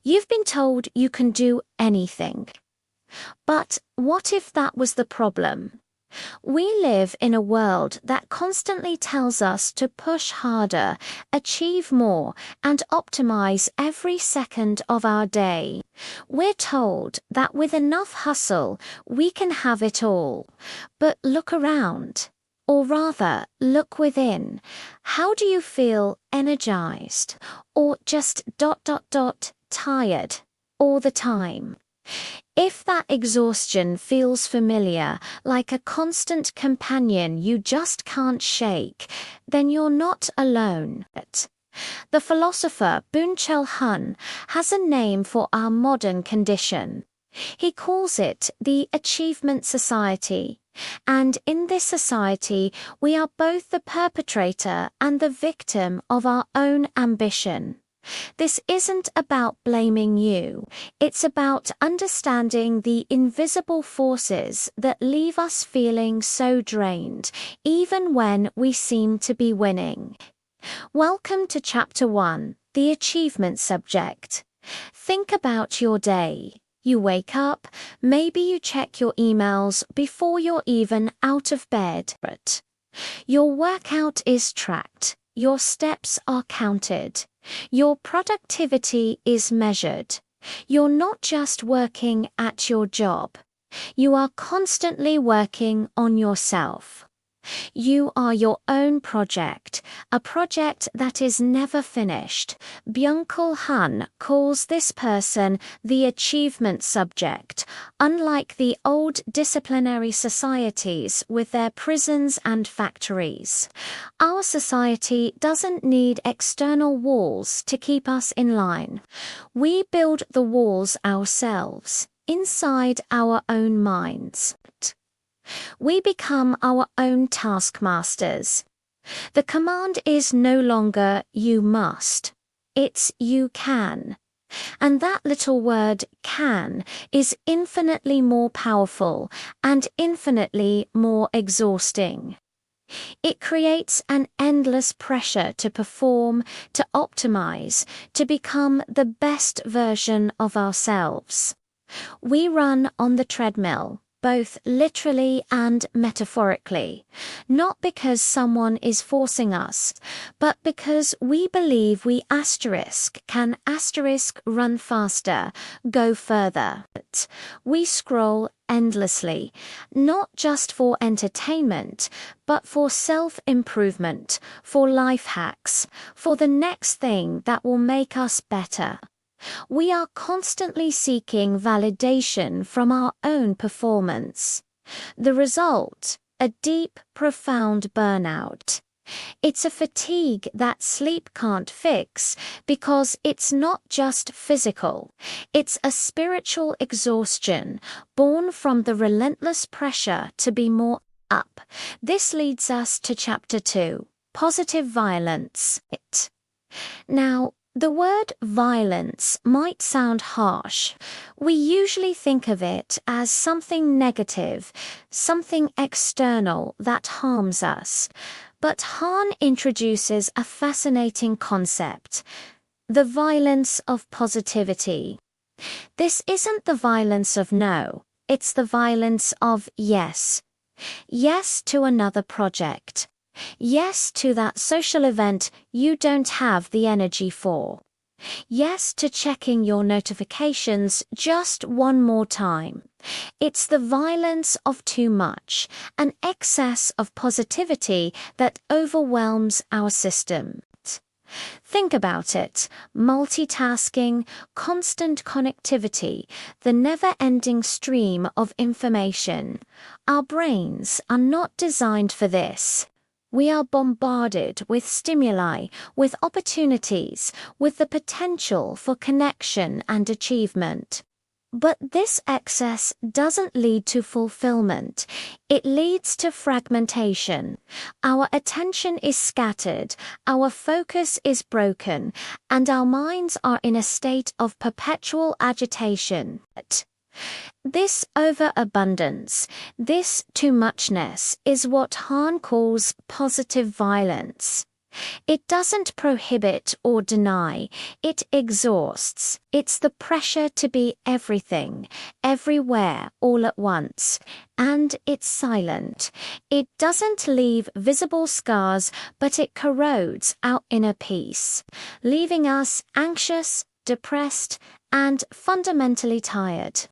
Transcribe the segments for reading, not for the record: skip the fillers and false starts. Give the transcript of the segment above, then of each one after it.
You've been told you can do anything. But what if that was the problem? We live in a world that constantly tells us to push harder, achieve more, and optimize every second of our day. We're told that with enough hustle, we can have it all. But look around. Or rather, look within. How do you feel energized? Or just tired all the time? If that exhaustion feels familiar, like a constant companion you just can't shake, then you're not alone. The philosopher Byung-Chul Han has a name for our modern condition. He calls it the achievement society. And in this society, we are both the perpetrator and the victim of our own ambition. This isn't about blaming you. It's about understanding the invisible forces that leave us feeling so drained, even when we seem to be winning. Welcome to Chapter 1, the Achievement Subject. Think about your day. You wake up, maybe you check your emails before you're even out of bed. Your workout is tracked. Your steps are counted. Your productivity is measured. You're not just working at your job. You are constantly working on yourself. You are your own project, a project that is never finished. Byung-Chul Han calls this person the achievement subject, unlike the old disciplinary societies with their prisons and factories. Our society doesn't need external walls to keep us in line. We build the walls ourselves, inside our own minds. We become our own taskmasters. The command is no longer "you must," it's "you can." And that little word "can" is infinitely more powerful and infinitely more exhausting. It creates an endless pressure to perform, to optimize, to become the best version of ourselves. We run on the treadmill, both literally and metaphorically, not because someone is forcing us, but because we believe we can run faster, go further. We scroll endlessly, not just for entertainment, but for self-improvement, for life hacks, for the next thing that will make us better. We are constantly seeking validation from our own performance. The result, a deep, profound burnout. It's a fatigue that sleep can't fix because it's not just physical. It's a spiritual exhaustion born from the relentless pressure to be more up. This leads us to Chapter 2, Positive Violence. Now, the word violence might sound harsh. We usually think of it as something negative, something external that harms us. But Han introduces a fascinating concept: the violence of positivity. This isn't the violence of no, it's the violence of yes. Yes to another project. Yes to that social event you don't have the energy for. Yes to checking your notifications just one more time. It's the violence of too much, an excess of positivity that overwhelms our system. Think about it: multitasking, constant connectivity, the never-ending stream of information. Our brains are not designed for this. We are bombarded with stimuli, with opportunities, with the potential for connection and achievement. But this excess doesn't lead to fulfillment. It leads to fragmentation. Our attention is scattered, our focus is broken, and our minds are in a state of perpetual agitation. This overabundance, this too muchness, is what Han calls positive violence. It doesn't prohibit or deny, it exhausts. It's the pressure to be everything, everywhere, all at once. And it's silent. It doesn't leave visible scars, but it corrodes our inner peace, leaving us anxious, depressed, and fundamentally tired.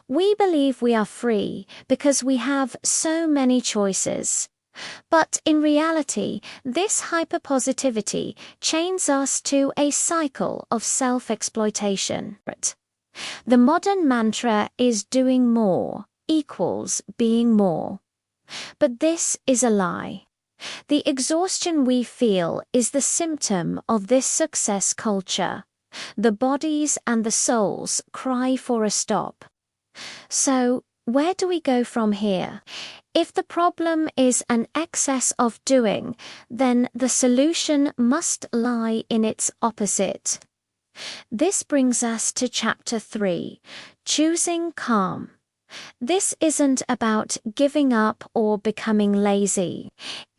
We believe we are free because we have so many choices. But in reality, this hyperpositivity chains us to a cycle of self-exploitation. The modern mantra is doing more equals being more. But this is a lie. The exhaustion we feel is the symptom of this success culture. The bodies and the souls cry for a stop. So, where do we go from here? If the problem is an excess of doing, then the solution must lie in its opposite. This brings us to Chapter 3, Choosing Calm. This isn't about giving up or becoming lazy.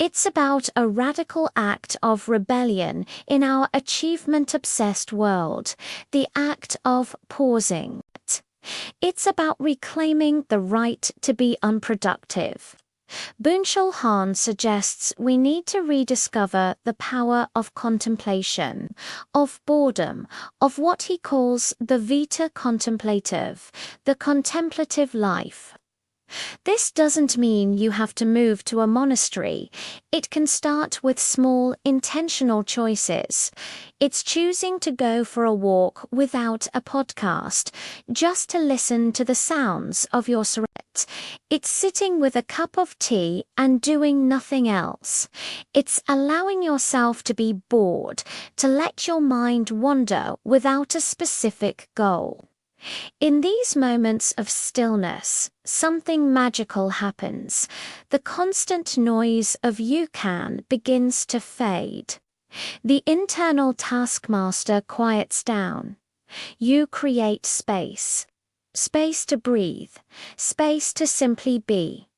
It's about a radical act of rebellion in our achievement-obsessed world, the act of pausing. It's about reclaiming the right to be unproductive. Byung-Chul Han suggests we need to rediscover the power of contemplation, of boredom, of what he calls the vita contemplative, the contemplative life. This doesn't mean you have to move to a monastery. It can start with small, intentional choices. It's choosing to go for a walk without a podcast, just to listen to the sounds of your surroundings. It's sitting with a cup of tea and doing nothing else. It's allowing yourself to be bored, to let your mind wander without a specific goal. In these moments of stillness, something magical happens. The constant noise of you can begins to fade. The internal taskmaster quiets down. You create space. Space to breathe. Space to simply be.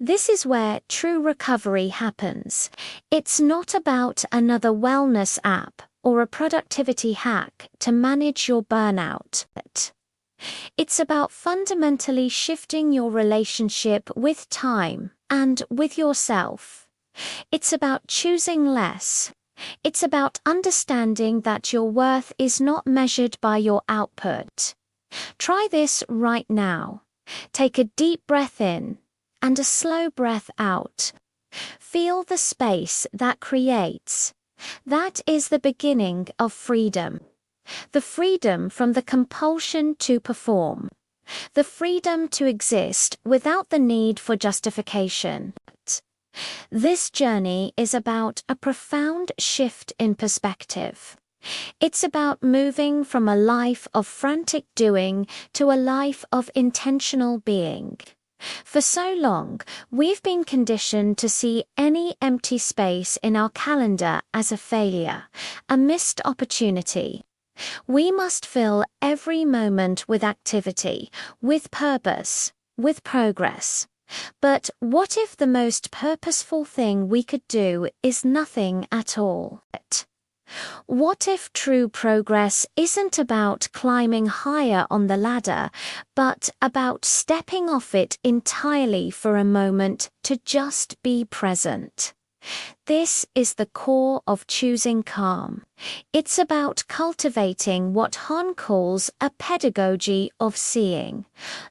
This is where true recovery happens. It's not about another wellness app or a productivity hack to manage your burnout. It's about fundamentally shifting your relationship with time and with yourself. It's about choosing less. It's about understanding that your worth is not measured by your output. Try this right now. Take a deep breath in and a slow breath out. Feel the space that creates. That is the beginning of freedom. The freedom from the compulsion to perform. The freedom to exist without the need for justification. This journey is about a profound shift in perspective. It's about moving from a life of frantic doing to a life of intentional being. For so long, we've been conditioned to see any empty space in our calendar as a failure, a missed opportunity. We must fill every moment with activity, with purpose, with progress. But what if the most purposeful thing we could do is nothing at all? What if true progress isn't about climbing higher on the ladder, but about stepping off it entirely for a moment to just be present? This is the core of choosing calm. It's about cultivating what Han calls a pedagogy of seeing,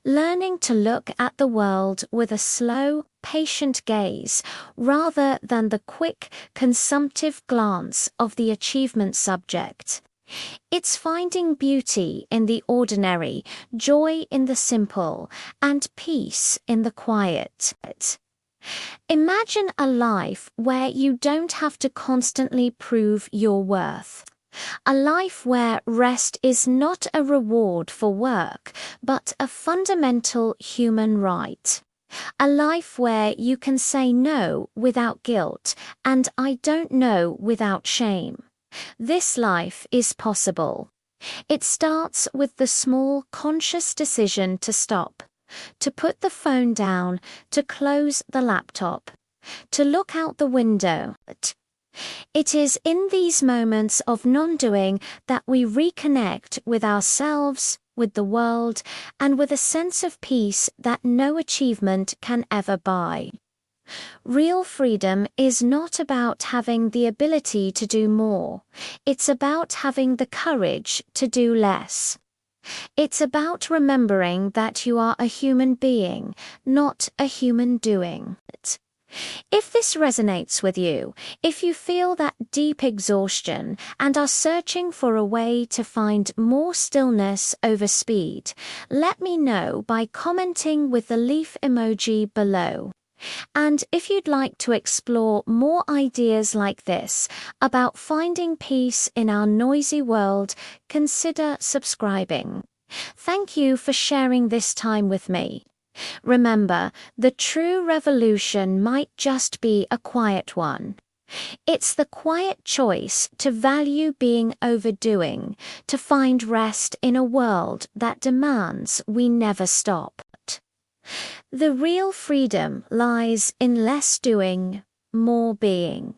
learning to look at the world with a slow, patient gaze rather than the quick, consumptive glance of the achievement subject. It's finding beauty in the ordinary, joy in the simple, and peace in the quiet. Imagine a life where you don't have to constantly prove your worth. A life where rest is not a reward for work, but a fundamental human right. A life where you can say no without guilt and I don't know without shame. This life is possible. It starts with the small conscious decision to stop. To put the phone down, to close the laptop, to look out the window, It is in these moments of non-doing that we reconnect with ourselves, with the world, and with a sense of peace that no achievement can ever buy. Real freedom is not about having the ability to do more. It's about having the courage to do less. It's about remembering that you are a human being, not a human doing. If this resonates with you, if you feel that deep exhaustion and are searching for a way to find more stillness over speed, let me know by commenting with the leaf emoji below. And if you'd like to explore more ideas like this about finding peace in our noisy world, consider subscribing. Thank you for sharing this time with me. Remember, the true revolution might just be a quiet one. It's the quiet choice to value being overdoing, to find rest in a world that demands we never stop. The real freedom lies in less doing, more being.